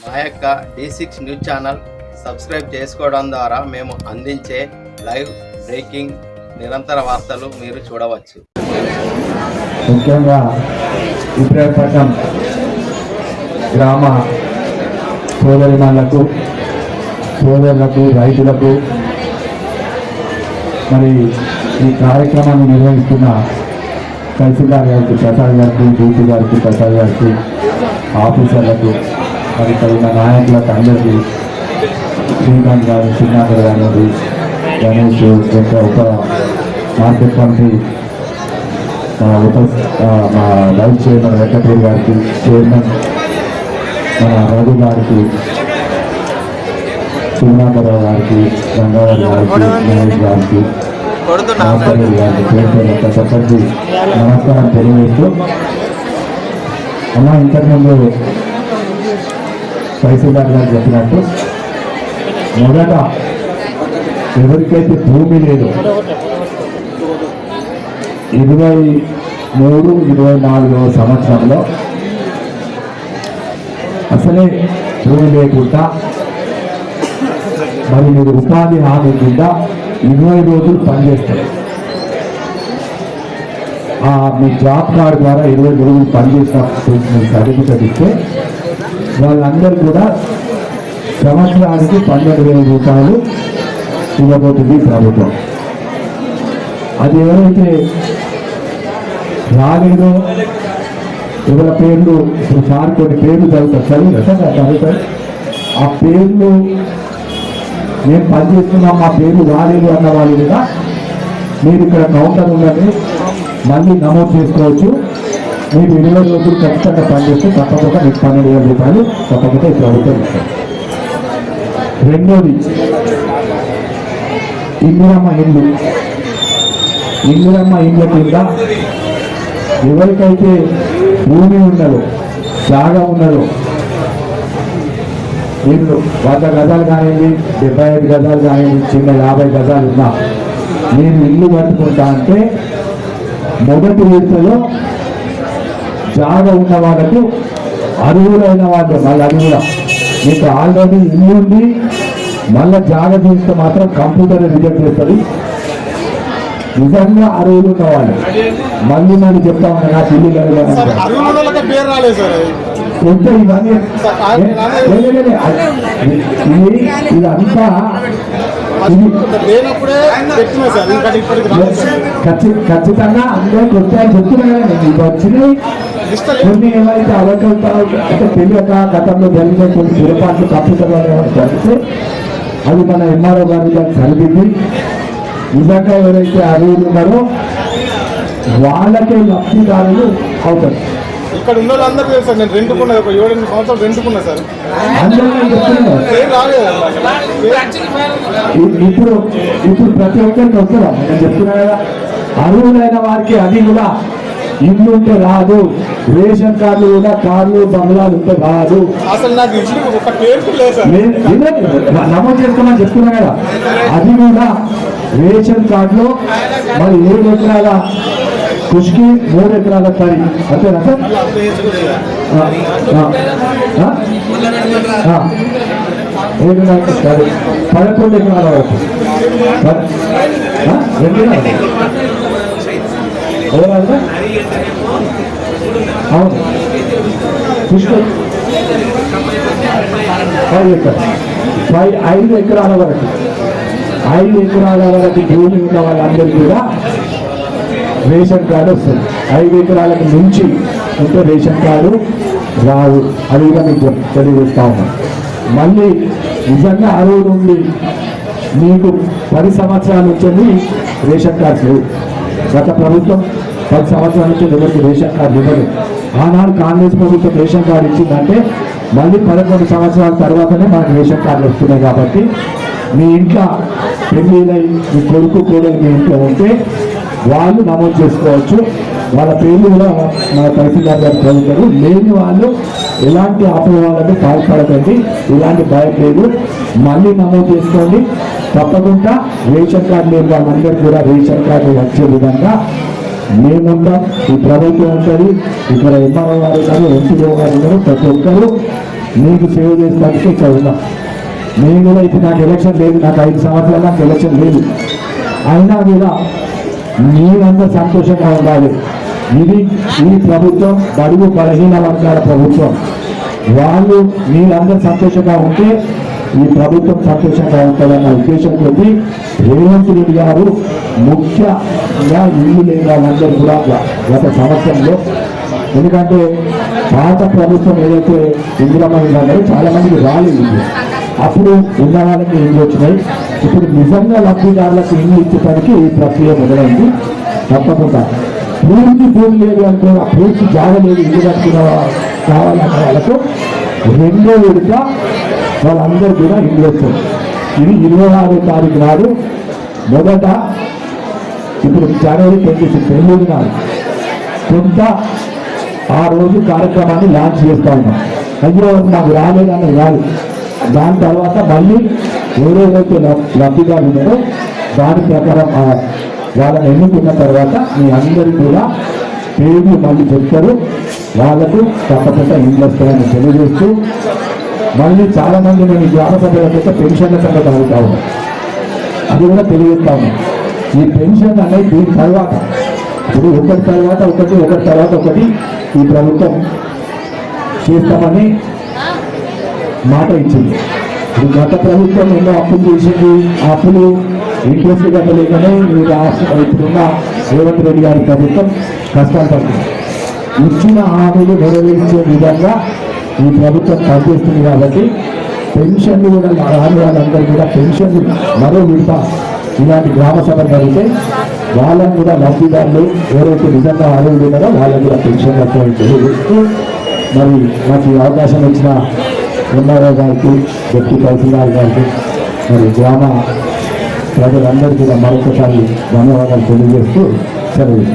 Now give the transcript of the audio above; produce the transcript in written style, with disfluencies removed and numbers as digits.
మా యొక్క D6 news channel subscribe చేసుకోవడం ద్వారా మేము అందించే లైవ్ బ్రేకింగ్ నిరంతర వార్తలు మీరు చూడవచ్చు. ముఖ్యంగా ఇబ్రాహీంపట్నం గ్రామ సోదరులకు రైతులకు మరి ఈ కార్యక్రమాన్ని నిర్వహిస్తున్న తహసీల్దార్ గారికి ప్రసాద్ గారికి డీపీ గారికి ప్రసాద్ గారికి ఆఫీసర్లకు మరి ఇక్కడ ఉన్న నాయకులకు అందరికీ శ్రీకాంత్ గారు శ్రీనాథ్ గారు గణేష్ ఉప మార్కెట్ కమిటీ మా వైస్ చైర్మన్ వెంకటేశ్వర గారికి చైర్మన్ మన రఘు గారికి శ్రీనాథరావు గారికి గంగాధర్ గారికి మహేష్ గారికి ప్రతి ఒక్కరికి నమస్కారం తెలియజేస్తూ అమ్మ ఇంతకుముందు తహసీల్దార్ గారు చెప్పినట్టు మొదట ఎవరికైతే భూమి లేదు 23-24 సంవత్సరంలో అసలే భూమి లేకుండా మరి మీరు ఉపాధి హామీ కింద 20 రోజులు పనిచేస్తారు. మీ జాబ్ కార్డు ద్వారా 20 రోజులు పనిచేసిన సర్టిఫికెట్ ఇస్తే వాళ్ళందరూ కూడా సంవత్సరానికి 12,000 రూపాయలు ఇవ్వబోతుంది ప్రభుత్వం. అది ఎవరైతే రాలేదో ఎవరి పేర్లు ఇప్పుడు సార్ కొన్ని పేర్లు చదువుతారు ఆ పేర్లు నేను పనిచేస్తున్నాం మా పేర్లు రాలేదు అన్న వాళ్ళు కూడా మీరు ఇక్కడ కౌంటర్ ఉన్నది మళ్ళీ నమోదు చేసుకోవచ్చు. మీరు 20 రోజులు ఖచ్చితంగా పనిచేస్తే తప్పకుండా మీకు 12,000 రూపాయలు తప్పకుండా ఈ ప్రభుత్వం ఇస్తారు. రెండోది ఇందిరమ్మ ఇళ్ళ కింద ఎవరికైతే భూమి ఉన్నదో జాగా ఉన్నదో ఇల్లు 100 గజాలు కానివ్వండి 75 గజాలు కానివ్వండి చిన్న 50 గజాలు ఉన్నా నేను ఇల్లు కట్టుకుంటా అంటే మొదటి విడతలో జాగా ఉన్న వాళ్ళకు అర్హులైన వాళ్ళు మళ్ళీ అది కూడా మీకు ఆల్రెడీ ఇల్లు ఉండి మళ్ళీ జాగా తీస్తే మాత్రం కంప్యూటర్ రిజెక్ట్ చేస్తుంది. నిజంగా అర్హులు ఉన్న వాళ్ళు మళ్ళీ నేను చెప్తా ఉన్నా నాకు ఇల్లు ఇదంతా ఖచ్చితంగా అందరూ కొట్టాయని చెప్తున్నా కదా ఇది వచ్చినాయి. కొన్ని ఏమైతే అవకల్పాలు అంటే తెలియక గతంలో జరిగిన కొన్ని పొరపాట్లు కంప్యూటర్లో జరిగితే అది మన ఎంఆర్ఓ గారి దాన్ని కలిపింది. నిజంగా ఎవరైతే అర్హులు ఉన్నారో వాళ్ళకే లబ్ధిదారులు అవుతారు. ఇక్కడ ఉన్న వాళ్ళందరూ తెలుసు సార్. నేను రెండుకున్నా 7-8 సంవత్సరాలు రెండుకున్నా సార్. ఇప్పుడు ప్రతి ఒక్కరికి వస్తుందా నేను చెప్తున్నా కదా. అర్హులైన వారికి అది కూడా ఇల్లు ఉంటే రాదు, రేషన్ కార్డులు కూడా కార్లు బంగ్లాలు ఉంటే రాదు. అసలు నాకు ఒక పేరు నమోదు చేసుకోమని చెప్తున్నా కదా. అది కూడా రేషన్ కార్డులో మరి 7 ఎకరాల కృషికి 3 ఎకరాల పరి అంతేనా సార్? 11 ఎకరాల వరకు 2 అవును కృషి 5 ఎకరాల వరకు 5 ఎకరాల వరకు భూమి ఉన్న వాళ్ళందరికీ కూడా రేషన్ కార్డు వస్తుంది. 5 ఎకరాలకు మించి ఉంటే రేషన్ కార్డు రావు. అది కూడా మీకు తెలియజేస్తా ఉన్నాం. మళ్ళీ నిజంగా అర్హులు ఉండి మీకు 10 సంవత్సరాల నుంచి రేషన్ కార్డు లేవు. గత ప్రభుత్వం 10 సంవత్సరాల నుంచి ఎవరికి రేషన్ కార్డు ఇవ్వలేదు. ఆనాడు కాంగ్రెస్ ప్రభుత్వం రేషన్ కార్డు ఇచ్చిందంటే మళ్ళీ 11 సంవత్సరాల తర్వాతనే మనకు రేషన్ కార్డులు వస్తున్నాయి. కాబట్టి మీ ఇంట్లో పెళ్ళిళ్ళై మీ కొడుకు కూడా మీ ఇంట్లో ఉంటే వాళ్ళు నమోదు చేసుకోవచ్చు. వాళ్ళ పేర్లు కూడా మన తహసీల్దార్ గారు చదువుతారు. లేని వాళ్ళు ఎలాంటి అపోహలకు పాల్పడకండి, ఇలాంటి భయం లేదు. మళ్ళీ నమోదు చేసుకోండి. తప్పకుండా రేషన్ కార్డు లేని వాళ్ళందరూ కూడా రేషన్ కార్డు వచ్చే విధంగా మేముంటాం. ఈ ప్రభుత్వం ఉంటుంది, ఇక్కడ ఎంఆర్ఓ గారు ఉన్నారు, ఎంపీఓ గారు ఉన్నారు. ప్రతి ఒక్కరూ నీకు సేవ చేస్తానికి ఇక్కడ ఉన్నా. నేను కూడా ఇప్పుడు నాకు ఎలక్షన్ లేదు, నాకు 5 సంవత్సరాలు నాకు ఎలక్షన్ లేదు. అయినా కూడా మీరందరూ సంతోషంగా ఉండాలి. ఇది ఈ ప్రభుత్వం బడుగు బలహీన వర్గాల ప్రభుత్వం. వాళ్ళు మీరందరూ సంతోషంగా ఉంటే ఈ ప్రభుత్వం సంతోషంగా ఉంటుందన్న ఉద్దేశంతో రేవంత్ రెడ్డి గారు ముఖ్యంగా ఇల్లు లేని వాళ్ళందరూ కూడా గత సంవత్సరంలో, ఎందుకంటే పాత ప్రభుత్వం ఏదైతే ఇందిరామహిళ చాలా మందికి రాలేదు, అప్పుడు ఉన్న వాళ్ళకి ఇల్లు వచ్చినాయి. ఇప్పుడు నిజంగా లబ్ధిదారులకు ఇల్లు ఇచ్చేసరికి ఈ ప్రక్రియ మొదలైంది. తప్పకుండా పూర్తి భూమి లేదు అనుకో, పూర్తి జాగలేదు ఇల్లు కట్టుకున్న కావాలన్న వాళ్ళకు 2వ విడత వాళ్ళందరూ కూడా ఇల్లు వచ్చారు. ఇది 26వ తారీఖు నాడు మొదట, ఇప్పుడు జనవరి 26 నెల్లూరు నాడు కొంత ఆ రోజు కార్యక్రమాన్ని లాంచ్ చేస్తా ఉన్నాం. అయ్యో నాకు రాలేదన్నది కాదు. దాని తర్వాత మళ్ళీ ఎవరెవరైతే లబ్ధిదారులు ఉన్నారో దాని ప్రకారం వాళ్ళని ఎన్నుకున్న తర్వాత మీ అందరికీ కూడా పేర్లు మళ్ళీ చెప్తారు. వాళ్ళకు తప్పకుండా ఇల్లు వస్తాయని తెలియజేస్తూ, మళ్ళీ చాలా మంది నేను గ్రామ సభల చేత పెన్షన్ల సంగతి అడుగుతా ఉన్నాం. అది కూడా తెలియజేస్తా ఉన్నాం. ఈ పెన్షన్ అనేది దీని తర్వాత, ఇప్పుడు ఒకటి తర్వాత ఒకటి ఈ ప్రభుత్వం చేస్తామని మాట ఇచ్చింది. ఇప్పుడు గత ప్రభుత్వం ఎన్నో అప్పులు చేసింది. ఆ అప్పులు ఇంట్రెస్ట్ కట్టలేకనే ఇప్పుడున్న రేవంత్ రెడ్డి గారి ప్రభుత్వం కష్టాలు పడుతుంది. ఇచ్చిన హామీలు నెరవేర్చే విధంగా ఈ ప్రభుత్వం పనిచేస్తుంది. కాబట్టి పెన్షన్లు కూడా రాని వాళ్ళందరూ కూడా పెన్షన్లు మరో విడత ఇలాంటి గ్రామ సభ జరిగితే వాళ్ళని కూడా లబ్ధిదారులు ఎవరైతే నిజంగా అర్హులు ఉన్నారో వాళ్ళని కూడా పెన్షన్ వస్తాయని తెలియజేస్తూ, మరి నాకు ఈ అవకాశం ఇచ్చిన ఎంఆర్ఓ గారికి, డిప్యూటీ తహసీల్దార్ గారికి, మరి గ్రామ ప్రజలందరికీ కూడా మరొకసారి ధన్యవాదాలు తెలియజేస్తూ సెలవు.